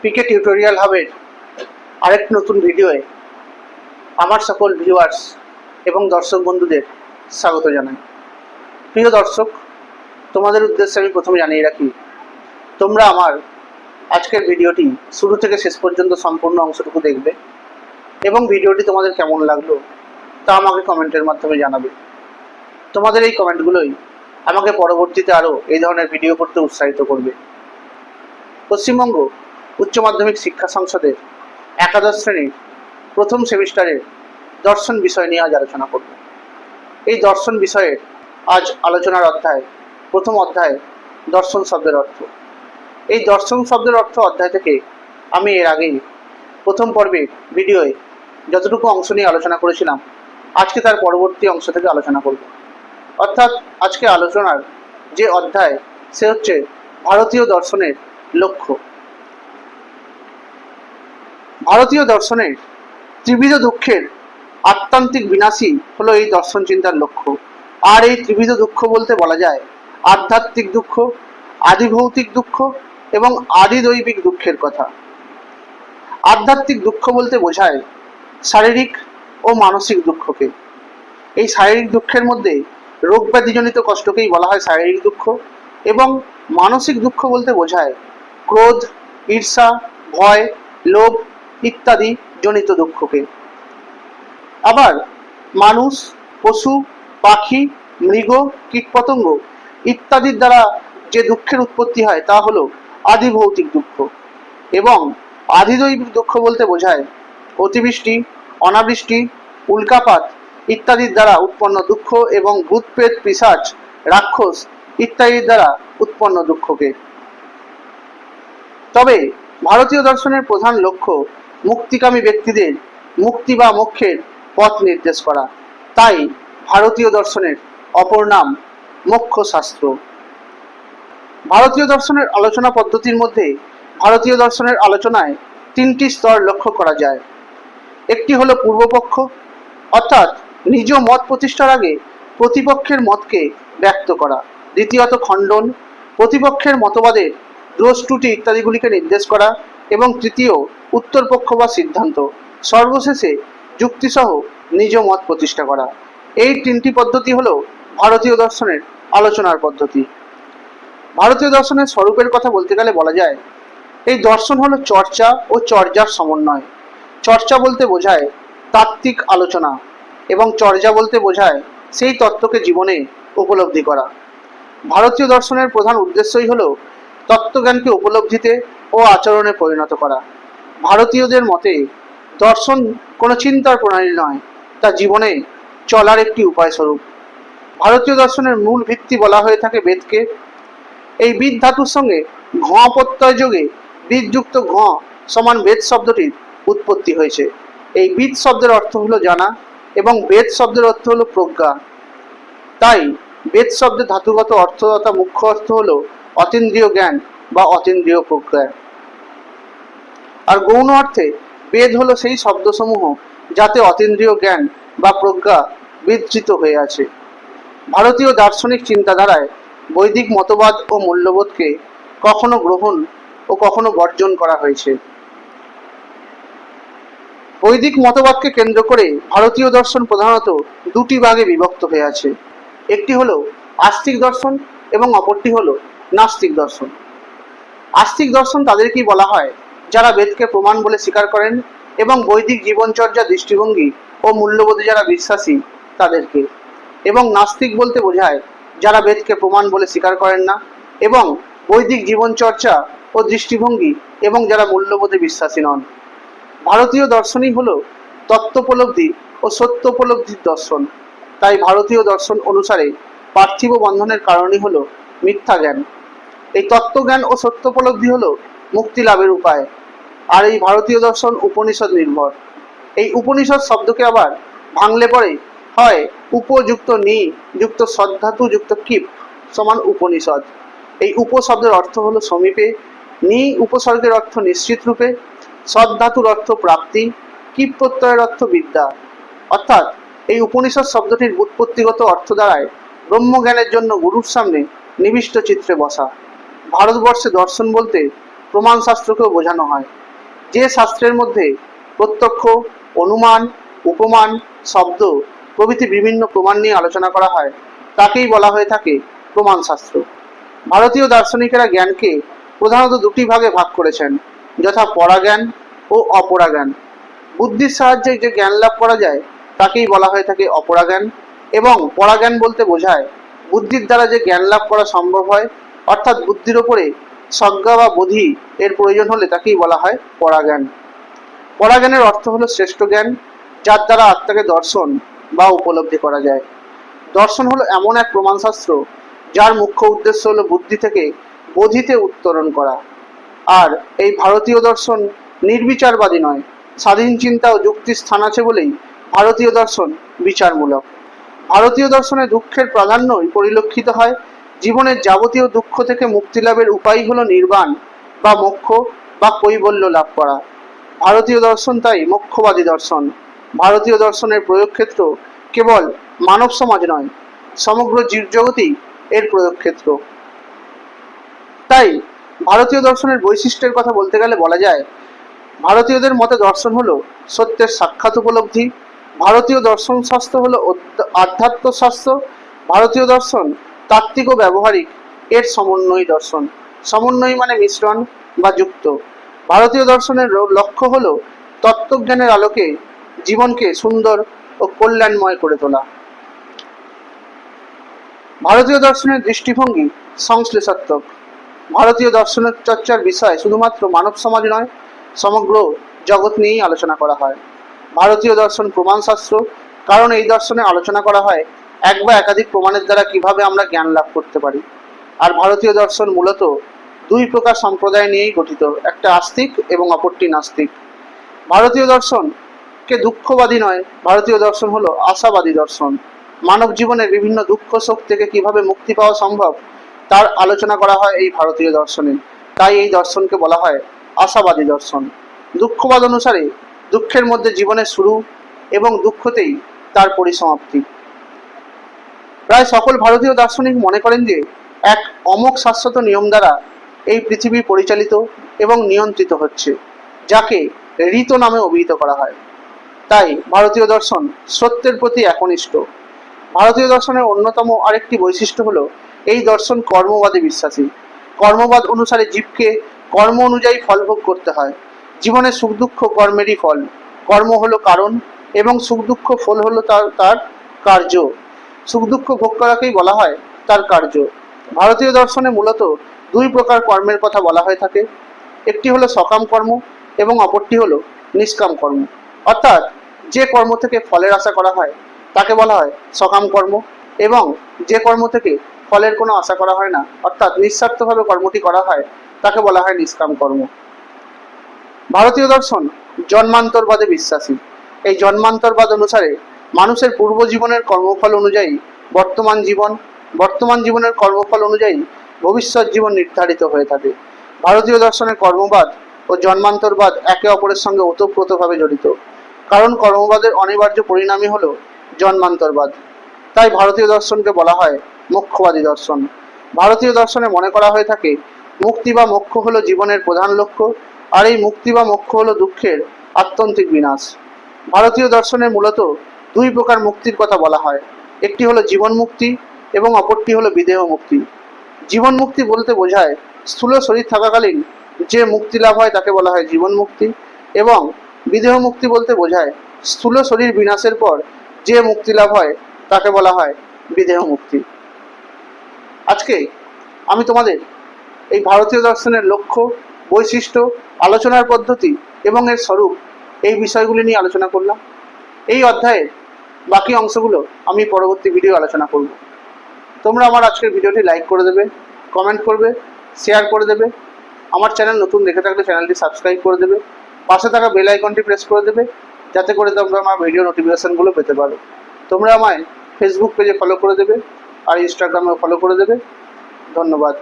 পিকে tutorial হাবের আরেক নতুন ভিডিওয়ে আমার সকল ভিউয়ার্স এবং দর্শক বন্ধুদের স্বাগত জানাই। প্রিয় দর্শক, তোমাদের উদ্দেশ্যে আমি প্রথমে জানিয়ে রাখি, তোমরা আমার আজকের ভিডিওটি শুরু থেকে শেষ পর্যন্ত সম্পূর্ণ অংশটুকু দেখবে এবং ভিডিওটি তোমাদের কেমন লাগলো তা আমাকে কমেন্টের মাধ্যমে জানাবে। তোমাদের এই কমেন্টগুলোই আমাকে পরবর্তীতে আরও এই ধরনের ভিডিও করতে উৎসাহিত করবে। পশ্চিমবঙ্গ উচ্চ মাধ্যমিক শিক্ষা সংসদের একাদশ শ্রেণীর প্রথম সেমিস্টারের দর্শন বিষয় নিয়ে আজ আলোচনা করব। এই দর্শন বিষয়ের আজ আলোচনার অধ্যায়, প্রথম অধ্যায় দর্শন শব্দের অর্থ। এই দর্শন শব্দের অর্থ অধ্যায় থেকে আমি এর আগেই প্রথম পর্বে ভিডিওয়ে যতটুকু অংশ নিয়ে আলোচনা করেছিলাম, আজকে তার পরবর্তী অংশ থেকে আলোচনা করব। অর্থাৎ আজকে আলোচনার যে অধ্যায় সে হচ্ছে ভারতীয় দর্শনের লক্ষ্য। ভারতীয় দর্শনের ত্রিবিধ দুঃখের আত্মান্তিক বিনাশই হলো এই দর্শন চিন্তার লক্ষ্য। আর এই ত্রিবিধ দুঃখ বলতে বলা যায় আধ্যাত্মিক দুঃখ, আদিভৌতিক দুঃখ এবং আদিদৈবিক দুঃখের কথা। আধ্যাত্মিক দুঃখ বলতে বোঝায় শারীরিক ও মানসিক দুঃখকে। এই শারীরিক দুঃখের মধ্যে রোগ ব্যাধিজনিত কষ্টকেই বলা হয় শারীরিক দুঃখ, এবং মানসিক দুঃখ বলতে বোঝায় ক্রোধ, ঈর্ষা, ভয়, লোভ ইত্যাদি জনিত দুঃখকে। আবার মানুষ, পশু, পাখি, মৃগ, কীটপতঙ্গ ইত্যাদির দ্বারা যে দুঃখের উৎপত্তি হয় তা হলো আদিভৌতিক দুঃখ। এবং আদিদৈবিক দুঃখ বলতে বোঝায় অতিবৃষ্টি, অনাবৃষ্টি, উল্কাপাত ইত্যাদির দ্বারা উৎপন্ন দুঃখ এবং ভূতপ্রেত, পিশাচ, রাক্ষস ইত্যাদির দ্বারা উৎপন্ন দুঃখকে। তবে ভারতীয় দর্শনের প্রধান লক্ষ্য মুক্তিকামী ব্যক্তিদের মুক্তি বা মোক্ষের পথ নির্দেশ করা। তাই ভারতীয় দর্শনের অপর নাম মোক্ষ শাস্ত্র। ভারতীয় দর্শনের আলোচনা পদ্ধতির মধ্যে ভারতীয় দর্শনের আলোচনায় তিনটি স্তর লক্ষ্য করা যায়। একটি হলো পূর্বপক্ষ, অর্থাৎ নিজ মত প্রতিষ্ঠার আগে প্রতিপক্ষের মতকে ব্যক্ত করা। দ্বিতীয়ত খণ্ডন, প্রতিপক্ষের মতবাদের দোষ ত্রুটি ইত্যাদিগুলিকে নির্দেশ করা। এবং তৃতীয় উত্তরপক্ষ বা সিদ্ধান্ত। সর্বশেষে যুক্তিসহ নিজ মত প্রতিষ্ঠা করা। এই তিনটি পদ্ধতি হলো ভারতীয় দর্শনের আলোচনার পদ্ধতি। ভারতীয় দর্শনের স্বরূপের কথা বলতে গেলে বলা যায় এই দর্শন হলো চর্চা ও চর্যার সমন্বয়। চর্চা বলতে বোঝায় তাত্ত্বিক আলোচনা এবং চর্যা বলতে বোঝায় সেই তত্ত্বকে জীবনে উপলব্ধি করা। ভারতীয় দর্শনের প্রধান উদ্দেশ্যই হলো তত্ত্বজ্ঞানকে উপলব্ধিতে ও আচরণে পরিণত করা। ভারতীয়দের মতে দর্শন কোনো চিন্তার প্রণালী নয়, তা জীবনে চলার একটি উপায় স্বরূপ। ভারতীয় দর্শনের মূল ভিত্তি বলা হয়ে থাকে বেদকে। এই বিদ ধাতুর সঙ্গে ঘ প্রত্যয় যোগে বিদযুক্ত ঘ সমান বেদ শব্দটির উৎপত্তি হয়েছে। এই বিদ শব্দের অর্থ হলো জানা এবং বেদ শব্দের অর্থ হলো প্রজ্ঞা। তাই বেদ শব্দের ধাতুগত অর্থ তথা মুখ্য অর্থ হলো অতীন্দ্রিয় জ্ঞান বা অতীন্দ্রিয় প্রজ্ঞা। আর গৌণ অর্থে বেদ হলো সেই শব্দসমূহ যাতে অতীন্দ্রিয় জ্ঞান বা প্রজ্ঞা বিধৃত হয়ে আছে। ভারতীয় দার্শনিক চিন্তাধারায় বৈদিক মতবাদ ও মূল্যবোধকে কখনো গ্রহণ ও কখনো বর্জন করা হয়েছে। বৈদিক মতবাদকে কেন্দ্র করে ভারতীয় দর্শন প্রধানত দুটি ভাগে বিভক্ত হয়ে আছে। একটি হলো আস্তিক দর্শন এবং অপরটি হলো নাস্তিক দর্শন। আস্তিক দর্শন তাদেরকেই বলা হয় যারা বেদকে প্রমাণ বলে স্বীকার করেন এবং বৈদিক জীবনচর্যা, দৃষ্টিভঙ্গি ও মূল্যবোধে যারা বিশ্বাসী তাদেরকে। এবং নাস্তিক বলতে বোঝায় যারা বেদকে প্রমাণ বলে স্বীকার করেন না এবং বৈদিক জীবনচর্চা ও দৃষ্টিভঙ্গি এবং যারা মূল্যবোধে বিশ্বাসী নন। ভারতীয় দর্শনই হলো তত্ত্বোপলব্ধি ও সত্যোপলব্ধির দর্শন। তাই ভারতীয় দর্শন অনুসারে পার্থিব বন্ধনের কারণই হলো মিথ্যা জ্ঞান। এই তত্ত্বজ্ঞান ও সত্যোপলব্ধি হলো মুক্তি লাভের উপায়। আর এই ভারতীয় দর্শন উপনিষদ নির্ভর। এই উপনিষদ শব্দকে আবার ভাঙলে পরে হয় উপযুক্ত নি যুক্ত সদ্ধাতু যুক্ত কিপ সমান উপনিষদ। এই উপ শব্দের অর্থ হলো সমীপে, নি উপসর্গের অর্থ নিশ্চিত রূপে, সদ্ধাতুর অর্থ প্রাপ্তি, কিপ প্রত্যয়ের অর্থ বিদ্যা। অর্থাৎ এই উপনিষদ শব্দটির ব্যুৎপত্তিগত অর্থ দ্বারায় ব্রহ্মজ্ঞানের জন্য গুরুর সামনে নিবিষ্ট চিত্রে বসা। ভারতবর্ষে দর্শন বলতে প্রমাণ শাস্ত্রকেও বোঝানো হয়। যে শাস্ত্রের মধ্যে প্রত্যক্ষ, অনুমান, উপমান, শব্দ প্রভৃতি বিভিন্ন প্রমাণ নিয়ে আলোচনা করা হয় তাকেই বলা হয়ে থাকে প্রমাণ শাস্ত্র। ভারতীয় দার্শনিকেরা জ্ঞানকে প্রধানত দুটি ভাগে ভাগ করেছেন, যথা পরাজ্ঞান ও অপরাজ্ঞান। বুদ্ধির সাহায্যে যে জ্ঞান লাভ করা যায় তাকেই বলা হয়ে থাকে অপরাজ্ঞান, এবং পরাজ্ঞান বলতে বোঝায় বুদ্ধির দ্বারা যে জ্ঞান লাভ করা সম্ভব হয়, অর্থাৎ বুদ্ধির ওপরে সজ্ঞা বা বোধি এর প্রয়োজন হলে তাকেই বলা হয় পরাজ্ঞান। পরাজ্ঞানের অর্থ হলো শ্রেষ্ঠ জ্ঞান, যার দ্বারা আত্মাকে দর্শন বা উপলব্ধি করা যায়। দর্শন হলো এমন এক প্রমাণশাস্ত্র যার মুখ্য উদ্দেশ্য হলো বুদ্ধি থেকে বোধিতে উত্তরণ করা। আর এই ভারতীয় দর্শন নির্বিচারবাদী নয়, স্বাধীন চিন্তা ও যুক্তির স্থান আছে বলেই ভারতীয় দর্শন বিচারমূলক। ভারতীয় দর্শনে দুঃখের প্রাধান্যই পরিলক্ষিত হয়। জীবনের যাবতীয় দুঃখ থেকে মুক্তি লাভের উপায় হলো নির্বাণ বা মোক্ষ বা কৈবল্য লাভ করা। ভারতীয় দর্শন তাই মোক্ষবাদী দর্শন। ভারতীয় দর্শনের প্রয়োগ ক্ষেত্র কেবল মানব সমাজ নয়, সমগ্র জীবজগতই এর প্রয়োগ ক্ষেত্র। তাই ভারতীয় দর্শনের বৈশিষ্ট্যের কথা বলতে গেলে বলা যায়, ভারতীয়দের মতে দর্শন হলো সত্যের সাক্ষাৎ উপলব্ধি। ভারতীয় দর্শন শাস্ত্র হলো আধ্যাত্ম শাস্ত্র। ভারতীয় দর্শন তাত্ত্বিক ও ব্যবহারিক এর সমন্বয়ী দর্শন। সমন্বয়ী মানে মিশ্রণ বা যুক্ত। ভারতীয় দর্শনের লক্ষ্য হলো তত্ত্বজ্ঞানের আলোকে জীবনকে সুন্দর ও কল্যাণময় করে তোলা। ভারতীয় দর্শনের দৃষ্টিভঙ্গি সংশ্লেষাত্মক। ভারতীয় দর্শনের চর্চার বিষয় শুধুমাত্র মানব সমাজ নয়, সমগ্র জগৎ নিয়েই আলোচনা করা হয়। ভারতীয় দর্শন প্রমাণ শাস্ত্র, কারণ এই দর্শনে আলোচনা করা হয় এক বা একাধিক প্রমাণের দ্বারা কিভাবে আমরা জ্ঞান লাভ করতে পারি। আর ভারতীয় দর্শন মূলত দুই প্রকার সম্প্রদায় নিয়েই গঠিত, একটা আস্তিক এবং অপরটি নাস্তিক। ভারতীয় দর্শনকে দুঃখবাদী নয়, ভারতীয় দর্শন হলো আশাবাদী দর্শন। মানব জীবনের বিভিন্ন দুঃখ শোক থেকে কিভাবে মুক্তি পাওয়া সম্ভব তার আলোচনা করা হয় এই ভারতীয় দর্শনে। তাই এই দর্শনকে বলা হয় আশাবাদী দর্শন। দুঃখবাদ অনুসারে দুঃখের মধ্যে জীবনের শুরু এবং দুঃখতেই তার পরিসমাপ্তি। প্রায় সকল ভারতীয় দার্শনিক মনে করেন যে এক অমোঘ শাশ্বত নিয়ম দ্বারা এই পৃথিবী পরিচালিত এবং নিয়ন্ত্রিত হচ্ছে, যাকে ঋত নামে অভিহিত করা হয়। তাই ভারতীয় দর্শন সত্যের প্রতি একনিষ্ঠ। ভারতীয় দর্শনের অন্যতম আরেকটি বৈশিষ্ট্য হলো এই দর্শন কর্মবাদে বিশ্বাসী। কর্মবাদ অনুসারে জীবকে কর্ম অনুযায়ী ফল ভোগ করতে হয়। জীবনের সুখ দুঃখ কর্মেরই ফল। কর্ম হলো কারণ এবং সুখ দুঃখ ফল হলো তার কার্য। সুখ দুঃখ ভোগ করাকেই বলা হয় তার কার্য। ভারতীয় দর্শনে মূলত দুই প্রকার কর্মের কথা বলা হয়ে থাকে, একটি হলো সকাম কর্ম এবং অপরটি হলো নিষ্কাম কর্ম। অর্থাৎ যে কর্ম থেকে ফলের আশা করা হয় তাকে বলা হয় সকাম কর্ম, এবং যে কর্ম থেকে ফলের কোনো আশা করা হয় না, অর্থাৎ নিঃস্বার্থভাবে কর্মটি করা হয়, তাকে বলা হয় নিষ্কাম কর্ম। ভারতীয় দর্শন জন্মান্তরবাদে বিশ্বাসী। এই জন্মান্তরবাদ অনুসারে মানুষের পূর্ব জীবনের কর্মফল অনুযায়ী বর্তমান জীবনের কর্মফল অনুযায়ী ভবিষ্যৎ জীবন নির্ধারিত হয়ে থাকে। ভারতীয় দর্শনের কর্মবাদ ও জন্মান্তরবাদ একে অপরের সঙ্গে ওতপ্রোতভাবে জড়িত, কারণ কর্মবাদের অনিবার্য পরিণামই হলো জন্মান্তরবাদ। তাই ভারতীয় দর্শনকে বলা হয় মোক্ষবাদী দর্শন। ভারতীয় দর্শনে মনে করা হয়ে থাকে মুক্তি বা মোক্ষ হলো জীবনের প্রধান লক্ষ্য, আর এই মুক্তি বা মোক্ষ হলো দুঃখের আত্যন্তিক বিনাশ। ভারতীয় দর্শনে মূলত দুই প্রকার মুক্তির কথা বলা হয়, একটি হলো জীবন মুক্তি এবং অপরটি হলো বিদেহ মুক্তি। জীবন মুক্তি বলতে বোঝায় স্থূল শরীর থাকাকালীন যে মুক্তি লাভ হয় তাকে বলা হয় জীবন মুক্তি, এবং বিদেহ মুক্তি বলতে বোঝায় স্থূল শরীর বিনাশের পর যে মুক্তি লাভ হয় তাকে বলা হয় বিদেহ মুক্তি। আজকে আমি তোমাদের এই ভারতীয় দর্শনের লক্ষ্য, বৈশিষ্ট্য, আলোচনার পদ্ধতি এবং এর স্বরূপ এই বিষয়গুলি নিয়ে আলোচনা করলাম। এই অধ্যায়ের বাকি অংশগুলো আমি পরবর্তী ভিডিও আলোচনা করব। তোমরা আমার আজকের ভিডিওটি লাইক করে দেবে, কমেন্ট করবে, শেয়ার করে দেবে। আমার চ্যানেল নতুন দেখে থাকলে চ্যানেলটি সাবস্ক্রাইব করে দেবে, পাশে থাকা বেল আইকনটি প্রেস করে দেবে, যাতে করে তোমরা আমার ভিডিও নোটিফিকেশনগুলো পেতে পারো। তোমরা আমায় ফেসবুক পেজে ফলো করে দেবে আর ইনস্টাগ্রামেও ফলো করে দেবে। ধন্যবাদ।